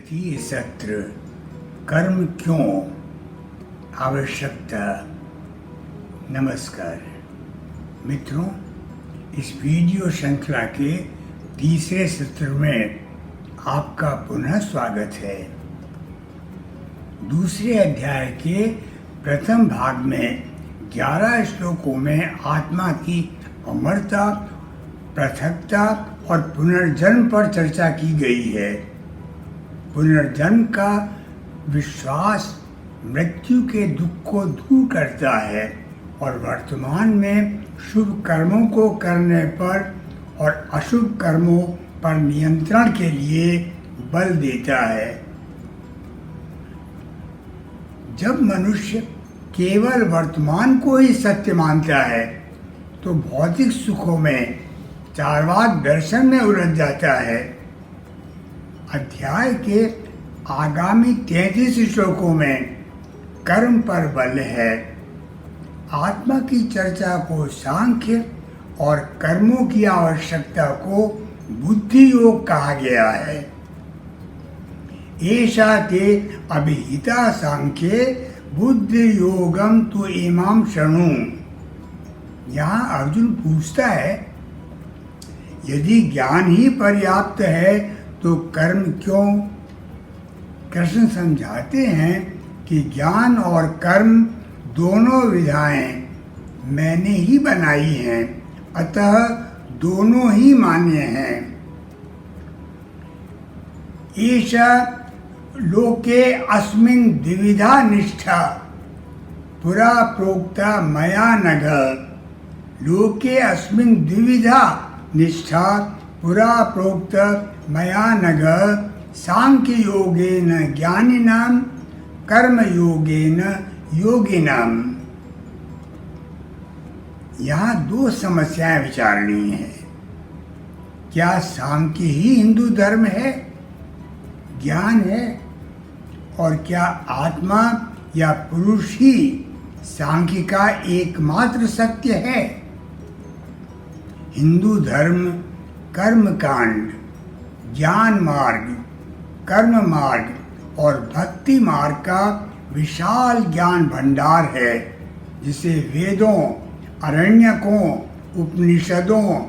तृतीय सत्र कर्म क्यों आवश्यकता। नमस्कार मित्रों, इस वीडियो श्रृंखला के तीसरे सत्र में आपका पुनः स्वागत है। दूसरे अध्याय के प्रथम भाग में 11 श्लोकों में आत्मा की अमरता, पृथकता और पुनर्जन्म पर चर्चा की गई है। पुनर्जन्म का विश्वास मृत्यु के दुख को दूर करता है और वर्तमान में शुभ कर्मों को करने पर और अशुभ कर्मों पर नियंत्रण के लिए बल देता है। जब मनुष्य केवल वर्तमान को ही सत्य मानता है तो भौतिक सुखों में चार्वाक दर्शन में उलझ जाता है। अध्याय के आगामी 33 श्लोकों में कर्म पर बल है। आत्मा की चर्चा को सांख्य और कर्मों की आवश्यकता को बुद्धि योग कहा गया है। एषा ते अभिहिता सांख्ये बुद्धि योगम तु इमाम शृणु। यहाँ अर्जुन पूछता है, यदि ज्ञान ही पर्याप्त है तो कर्म क्यों? कृष्ण समझाते हैं कि ज्ञान और कर्म दोनों विधाएं मैंने ही बनाई हैं, अतः दोनों ही मान्य हैं। ईशा लोके अस्मिन् द्विविधा निष्ठा पुरा प्रोक्ता मया नघ। लोके अस्मिन् द्विविधा निष्ठा पुरा प्रोक्त मया नघ। सांख्य योगेन ज्ञानिनां कर्म योगेन योगिनां। यहाँ दो समस्याएं विचारणीय हैं। क्या सांख्य ही हिंदू धर्म है, ज्ञान है, और क्या आत्मा या पुरुष ही सांख्य का एकमात्र सत्य है? हिंदू धर्म कर्म कांड, ज्ञान मार्ग, कर्म मार्ग और भक्ति मार्ग का विशाल ज्ञान भंडार है, जिसे वेदों, अरण्यकों, उपनिषदों,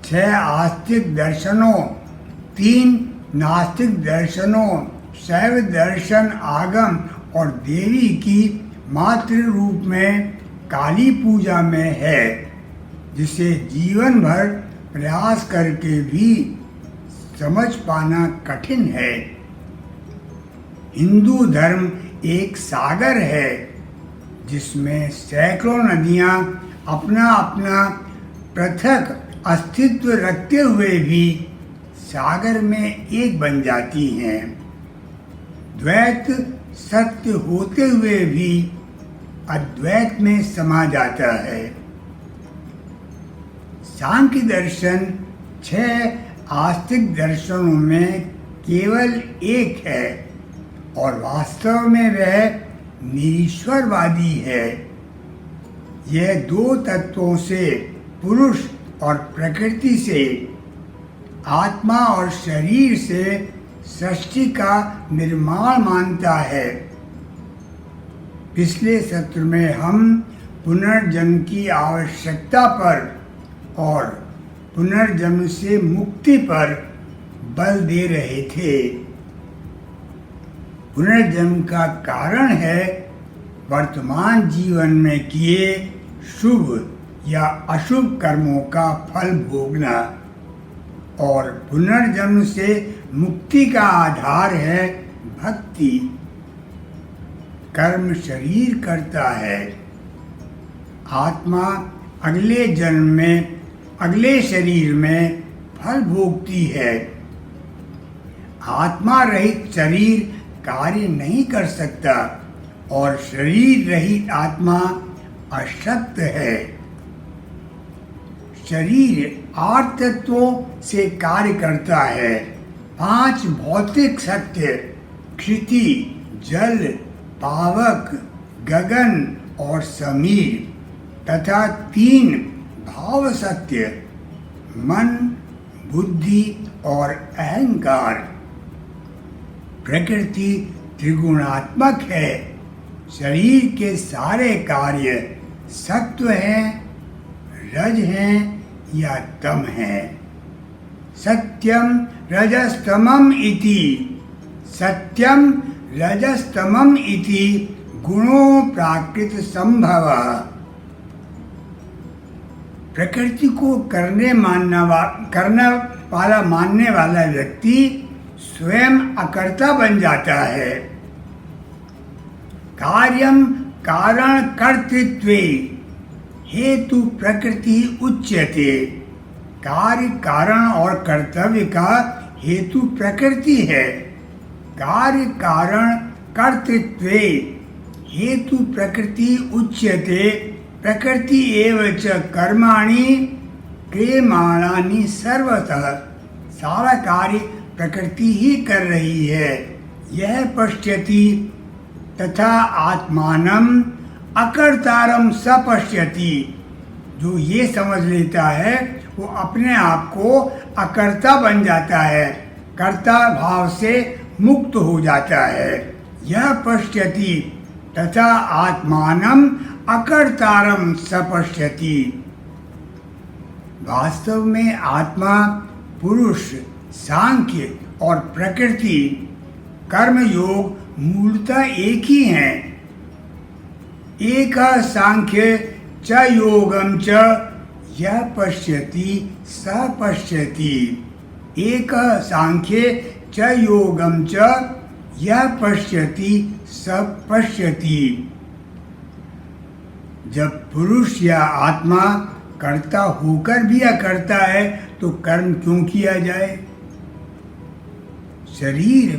6 आस्तिक दर्शनों, 3 नास्तिक दर्शनों, शैव दर्शन, आगम और देवी की मातृ रूप में काली पूजा में है, जिसे जीवन भर प्रयास करके भी समझ पाना कठिन है। हिंदू धर्म एक सागर है जिसमें सैकड़ों नदियां अपना अपना पृथक अस्तित्व रखते हुए भी सागर में एक बन जाती हैं। द्वैत सत्य होते हुए भी अद्वैत में समा जाता है। सांख्य दर्शन 6 आस्तिक दर्शनों में केवल एक है और वास्तव में वह निरीश्वरवादी है। यह 2 तत्वों से, पुरुष और प्रकृति से, आत्मा और शरीर से सृष्टि का निर्माण मानता है। पिछले सत्र में हम पुनर्जन्म की आवश्यकता पर और पुनर्जन्म से मुक्ति पर बल दे रहे थे। पुनर्जन्म का कारण है वर्तमान जीवन में किए शुभ या अशुभ कर्मों का फल भोगना, और पुनर्जन्म से मुक्ति का आधार है भक्ति। कर्म शरीर करता है, आत्मा अगले जन्म में अगले शरीर में फल भोगती है। आत्मा रहित शरीर कार्य नहीं कर सकता और शरीर रहित आत्मा अशक्त है। शरीर 8 तत्वों से कार्य करता है। 5 भौतिक सत्य, क्षिति, जल, पावक, गगन और समीर, तथा 3 भाव सत्य, मन, बुद्धि और अहंकार। प्रकृति त्रिगुणात्मक है। शरीर के सारे कार्य सत्व हैं, रज हैं या तम हैं। सत्यम रजस्तमम इति, सत्यम रजस्तमम इति गुणों प्राकृत संभव। प्रकृति को करने वाला मानने वाला व्यक्ति स्वयं अकर्ता बन जाता है। कार्यम कारण कर्तृत्वे हेतु प्रकृति उच्यते। कार्य कारण और कर्तव्य का हेतु प्रकृति है। कार्य कारण कर्तृत्वे हेतु प्रकृति उच्यते। प्रकृति एव च कर्माणि क्रियमाणानि सर्वतः। सारा कार्य प्रकृति ही कर रही है। यह पश्यति तथा आत्मानम अकर्तारम सपश्यति। जो ये समझ लेता है वो अपने आप को अकर्ता बन जाता है, कर्ता भाव से मुक्त हो जाता है। यह पश्यति तथा आत्मानम अकर्तारम सपश्यति। वास्तव में आत्मा, पुरुष, सांख्य और प्रकृति कर्म योग मूलतः एक ही हैं। एक सांख्य च योगम च यह पश्यति स पश्यति। एक सांख्य च योगम च यह पश्यति स पश्यति। जब पुरुष या आत्मा कर्ता होकर भी अकर्ता है तो कर्म क्यों किया जाए? शरीर,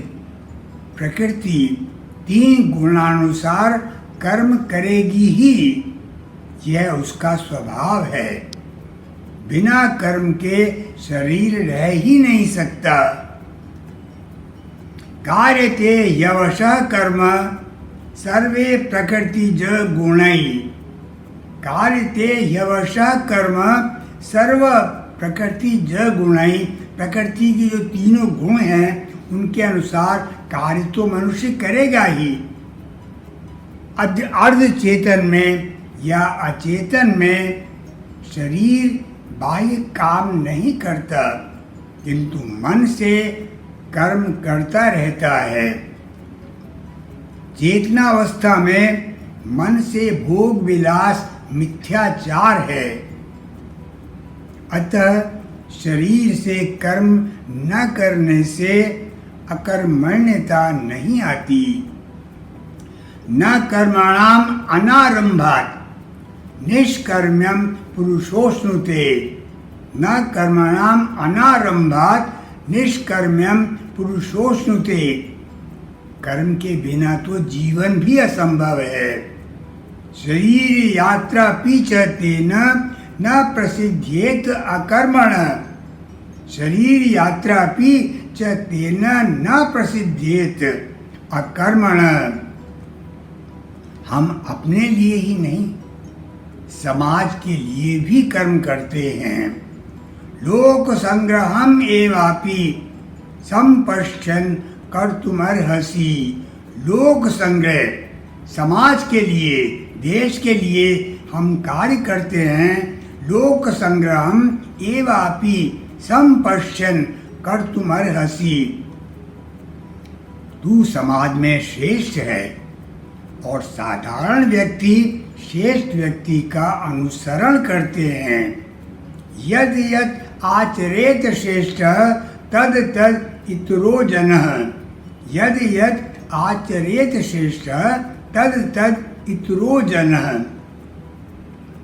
प्रकृति तीन गुणानुसार कर्म करेगी ही, यह उसका स्वभाव है। बिना कर्म के शरीर रह ही नहीं सकता। कार्यते यवशः कर्म सर्वे प्रकृतिज गुणै। कार्यते यवशः कर्म सर्व प्रकृतिज गुणै। प्रकृति की जो तीनों गुण हैं उनके अनुसार कार्य तो मनुष्य करेगा ही। अर्ध चेतन में या अचेतन में शरीर बाह्य काम नहीं करता, किंतु मन से कर्म करता रहता है। चेतनावस्था में मन से भोग विलास मिथ्याचार है। अतः शरीर से कर्म न करने से अकर्मण्यता नहीं आती। न कर्मणाम अनारंभात् निष्कर्म्यम पुरुषोऽश्नुते। न कर्मणाम अनारंभात् निष्कर्म्यम पुरुषोऽश्नुते। कर्म के बिना तो जीवन भी असंभव है। शरीर यात्रा पीछते न प्रसिद्धेत अकर्मण। शरीर यात्रा पीछते न प्रसिद्धेत अकर्मण। हम अपने लिए ही नहीं, समाज के लिए भी कर्म करते हैं। लोक संग्रहम एवापि संपश्यन् कर्तुमर्हसि। लोक संग्रह, समाज के लिए, देश के लिए हम कार्य करते हैं। लोक संग्रहम एवापि संपश्यन् कर्तुमर्हसि। तू समाज में श्रेष्ठ है और साधारण व्यक्ति श्रेष्ठ व्यक्ति का अनुसरण करते हैं। यद यद आचरेत श्रेष्ठ तद तद इतरो जनः। यद यद आचरेत श्रेष्ठ तद तद इतरो जनः।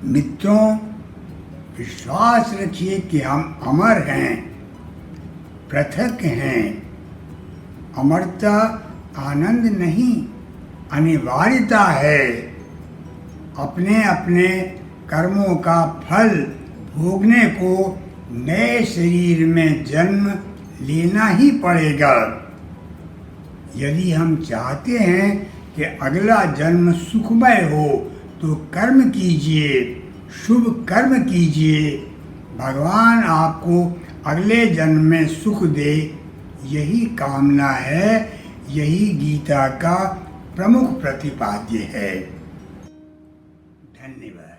मित्रों, विश्वास रखिए कि हम अमर हैं, पृथक हैं। अमरता आनंद नहीं, अनिवार्यता है। अपने अपने कर्मों का फल भोगने को नए शरीर में जन्म लेना ही पड़ेगा। यदि हम चाहते हैं कि अगला जन्म सुखमय हो तो कर्म कीजिए, शुभ कर्म कीजिए। भगवान आपको अगले जन्म में सुख दे, यही कामना है, यही गीता का प्रमुख प्रतिपाद्य है। धन्यवाद।